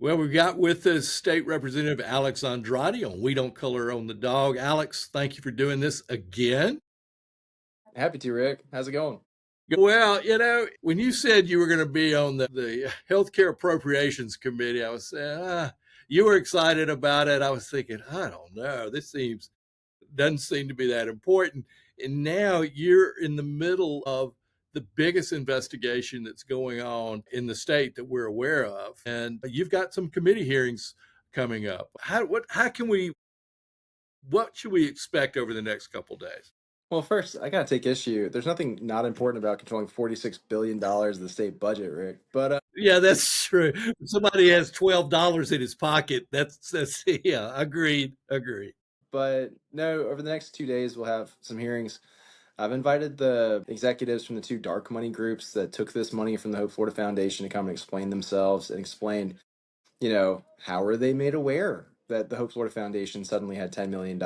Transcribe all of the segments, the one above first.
Well, we've got with us State Representative Alex Andrade on We Don't Color on the Dog. Alex, thank you for doing this again. Happy to, Rick. How's it going? Well, when you said you were going to be on the Health Care Appropriations Committee, I was saying, you were excited about it. I was thinking, I don't know, doesn't seem to be that important. And now you're in the middle of the biggest investigation that's going on in the state that we're aware of. And you've got some committee hearings coming up. What should we expect over the next couple days? Well, first, I gotta take issue. There's nothing not important about controlling $46 billion of the state budget, Rick. Yeah, that's true. If somebody has $12 in his pocket, that's yeah, agreed. But no, over the next 2 days, we'll have some hearings. I've invited the executives from the two dark money groups that took this money from the Hope Florida Foundation to come and explain themselves and explain, how are they made aware that the Hope Florida Foundation suddenly had $10 million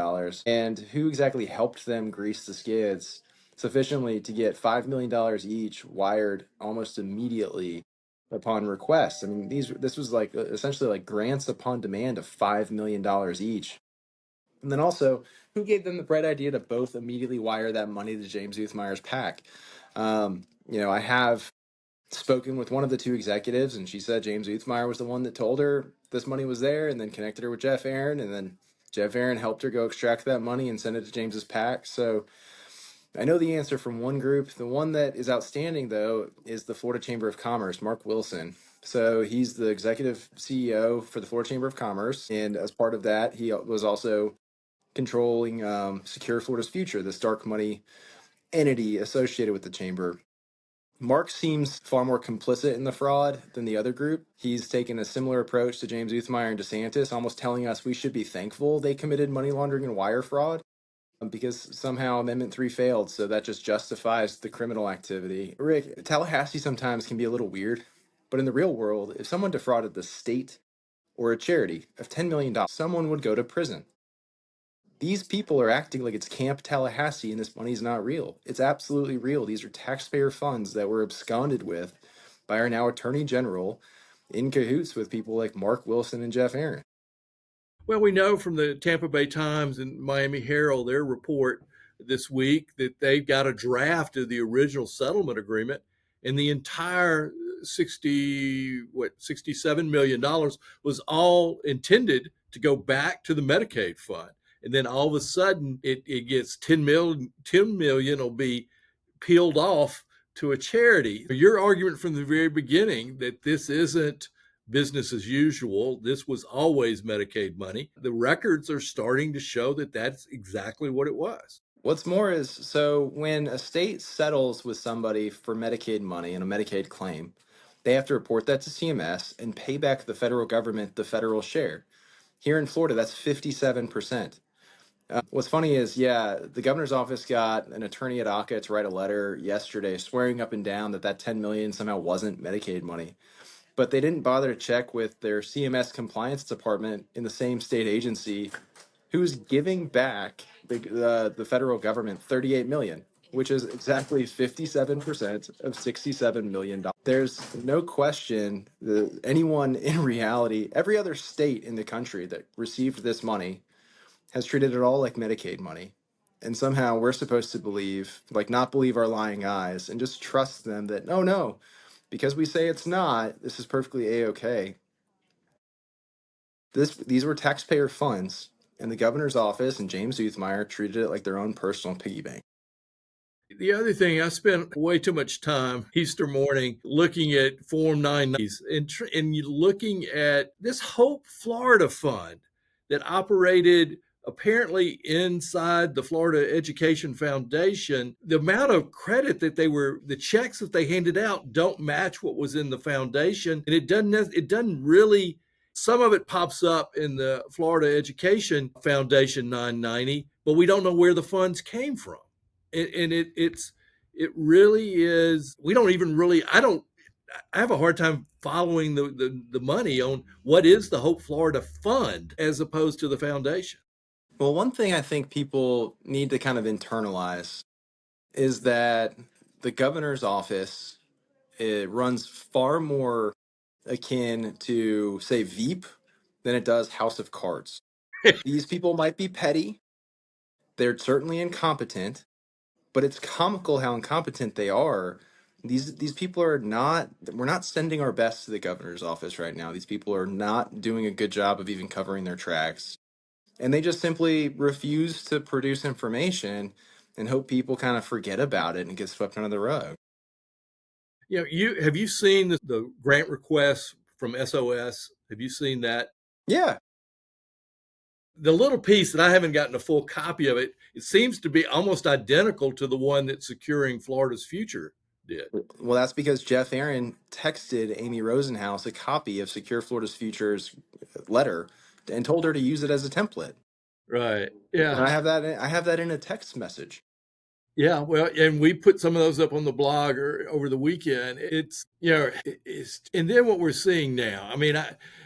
and who exactly helped them grease the skids sufficiently to get $5 million each wired almost immediately upon request. I mean, this was like essentially like grants upon demand of $5 million each. And then also, who gave them the bright idea to both immediately wire that money to James Uthmeyer's PAC? I have spoken with one of the two executives, and she said James Uthmeyer was the one that told her this money was there, and then connected her with Jeff Aaron, and then Jeff Aaron helped her go extract that money and send it to James's PAC. So I know the answer from one group. The one that is outstanding, though, is the Florida Chamber of Commerce, Mark Wilson. So he's the executive CEO for the Florida Chamber of Commerce, and as part of that, he was also controlling Secure Florida's Future, this dark money entity associated with the chamber. Mark seems far more complicit in the fraud than the other group. He's taken a similar approach to James Uthmeyer and DeSantis, almost telling us we should be thankful they committed money laundering and wire fraud because somehow Amendment 3 failed, so that just justifies the criminal activity. Rick, Tallahassee sometimes can be a little weird, but in the real world, if someone defrauded the state or a charity of $10 million, someone would go to prison. These people are acting like it's Camp Tallahassee and this money's not real. It's absolutely real. These are taxpayer funds that were absconded with by our now Attorney General in cahoots with people like Mark Wilson and Jeff Aaron. Well, we know from the Tampa Bay Times and Miami Herald, their report this week, that they've got a draft of the original settlement agreement, and the entire 67 million dollars was all intended to go back to the Medicaid fund. And then all of a sudden it gets 10 million will be peeled off to a charity. Your argument from the very beginning that this isn't business as usual, this was always Medicaid money. The records are starting to show that that's exactly what it was. What's more is, so when a state settles with somebody for Medicaid money and a Medicaid claim, they have to report that to CMS and pay back the federal government the federal share. Here in Florida, that's 57%. What's funny is, yeah, the governor's office got an attorney at ACA to write a letter yesterday swearing up and down that that 10 million somehow wasn't Medicaid money. But they didn't bother to check with their CMS compliance department in the same state agency, who's giving back the federal government 38 million, which is exactly 57% of $67 million. There's no question that anyone in reality, every other state in the country that received this money has treated it all like Medicaid money. And somehow we're supposed to believe, like not believe our lying eyes and just trust them that, no, because we say it's not, this is perfectly A-okay. These were taxpayer funds, and the governor's office and James Uthmeyer treated it like their own personal piggy bank. The other thing, I spent way too much time Easter morning looking at Form 990s and looking at this Hope Florida Fund that operated apparently inside the Florida Education Foundation. The amount of credit that the checks that they handed out don't match what was in the foundation. And it doesn't really, some of it pops up in the Florida Education Foundation 990, but we don't know where the funds came from. And it really is, we don't even really, I have a hard time following the money on what is the Hope Florida Fund as opposed to the foundation. Well, one thing I think people need to kind of internalize is that the governor's office, it runs far more akin to, say, Veep than it does House of Cards. These people might be petty, they're certainly incompetent, but it's comical how incompetent they are. These people are not, we're not sending our best to the governor's office right now. These people are not doing a good job of even covering their tracks. And they just simply refuse to produce information and hope people kind of forget about it and get swept under the rug. You have you seen the grant requests from SOS? Have you seen that? Yeah. The little piece that I haven't gotten a full copy of it, it seems to be almost identical to the one that Securing Florida's Future did. Well, that's because Jeff Aaron texted Amy Rosenhaus a copy of Secure Florida's Future's letter and told her to use it as a template. Right. And Yeah. I have that in a text message. Yeah, well, and we put some of those up on the blog or over the weekend. It's and then what we're seeing now. I mean,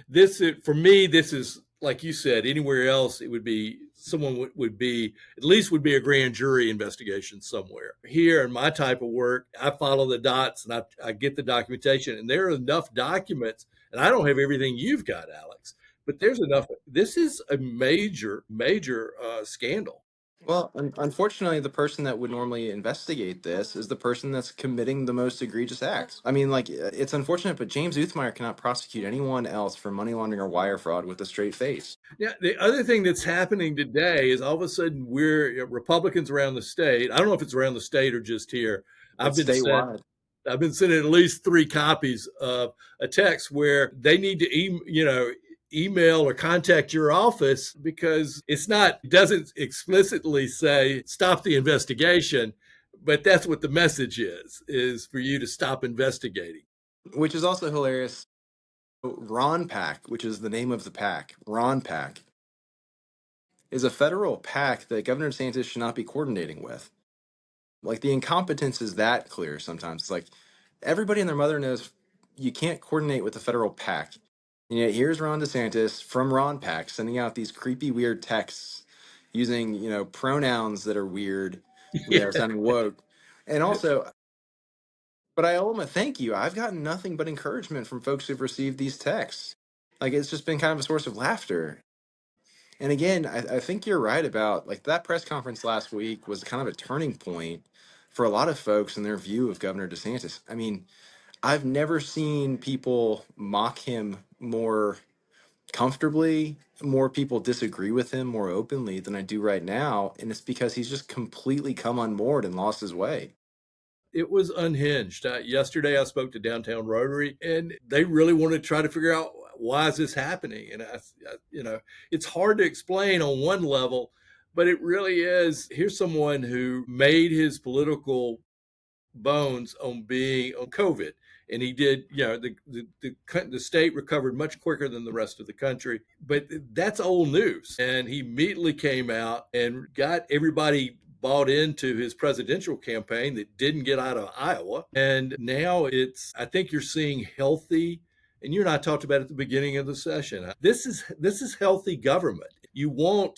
this is, for me, this is like you said. Anywhere else, it would be someone would be at least would be a grand jury investigation somewhere. Here in my type of work, I follow the dots and I get the documentation, and there are enough documents, and I don't have everything you've got, Alex, but there's enough. This is a major scandal. Well, unfortunately, the person that would normally investigate this is the person that's committing the most egregious acts. I mean, like, it's unfortunate, but James Uthmeyer cannot prosecute anyone else for money laundering or wire fraud with a straight face. Yeah, the other thing that's happening today is all of a sudden we're Republicans around the state. I don't know if it's around the state or just here. I've It's been sent statewide. I've been sent at least 3 copies of a text where they need to email or contact your office because it doesn't explicitly say stop the investigation, but that's what the message is for you to stop investigating. Which is also hilarious. Ron Pack, which is the name of the pack, Ron Pack, is a federal pack that Governor DeSantis should not be coordinating with. Like, the incompetence is that clear sometimes. It's like everybody and their mother knows you can't coordinate with the federal pack. And yet here's Ron DeSantis from Ron Pack sending out these creepy, weird texts using, pronouns that are weird, that are Yeah. sounding woke. And also, but I owe him a thank you. I've gotten nothing but encouragement from folks who've received these texts. Like, it's just been kind of a source of laughter. And again, I think you're right about, like, that press conference last week was kind of a turning point for a lot of folks in their view of Governor DeSantis. I mean, I've never seen people mock him more comfortably, more people disagree with him more openly than I do right now. And it's because he's just completely come unmoored and lost his way. It was unhinged. Yesterday, I spoke to Downtown Rotary, and they really want to try to figure out why is this happening. And it's hard to explain on one level, but it really is. Here's someone who made his political bones on being on COVID. And he did, the state recovered much quicker than the rest of the country. But that's old news. And he immediately came out and got everybody bought into his presidential campaign that didn't get out of Iowa. And now I think you're seeing healthy, and you and I talked about it at the beginning of the session. This is healthy government. You want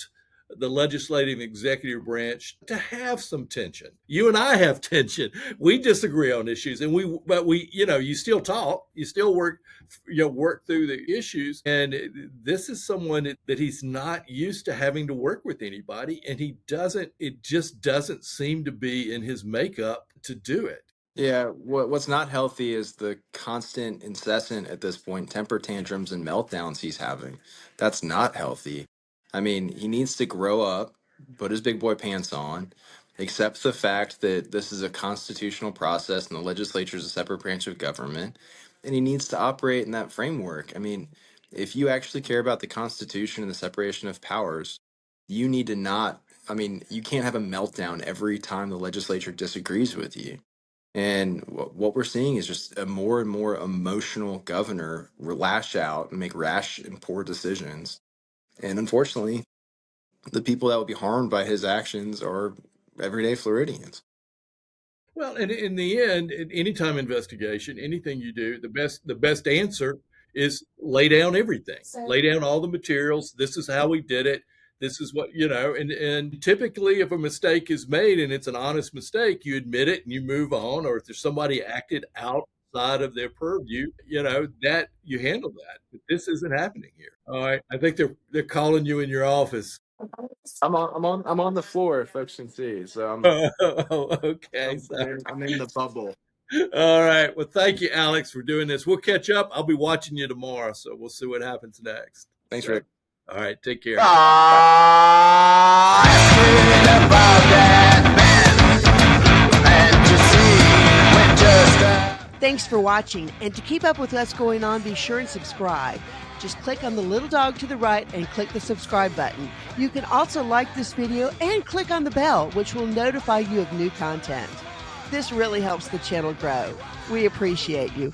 the legislative and executive branch to have some tension. You and I have tension. We disagree on issues, but you still talk, you still work through the issues. And this is someone that he's not used to having to work with anybody, and it just doesn't seem to be in his makeup to do it. Yeah, what's not healthy is the constant, incessant at this point temper tantrums and meltdowns he's having. That's not healthy. I mean, he needs to grow up, put his big boy pants on, accept the fact that this is a constitutional process and the legislature is a separate branch of government, and he needs to operate in that framework. I mean, if you actually care about the Constitution and the separation of powers, you need to not, I mean, you can't have a meltdown every time the legislature disagrees with you. And what we're seeing is just a more and more emotional governor lash out and make rash and poor decisions. And unfortunately, the people that will be harmed by his actions are everyday Floridians. Well, and in the end, in any time investigation, anything you do, the best answer is lay down everything, lay down all the materials. This is how we did it. This is what and typically, if a mistake is made and it's an honest mistake, you admit it and you move on. Or if there's somebody acted out outside of their purview, that you handle that. But this isn't happening here. All right. I think they're calling you in your office. I'm on the floor, if folks can see. So Okay. I'm in the bubble. All right. Well, thank you, Alex, for doing this. We'll catch up. I'll be watching you tomorrow, so we'll see what happens next. Thanks, Rick. All right. Take care. Thanks for watching, and to keep up with what's going on, be sure and subscribe. Just click on the little dog to the right and click the subscribe button. You can also like this video and click on the bell, which will notify you of new content. This really helps the channel grow. We appreciate you.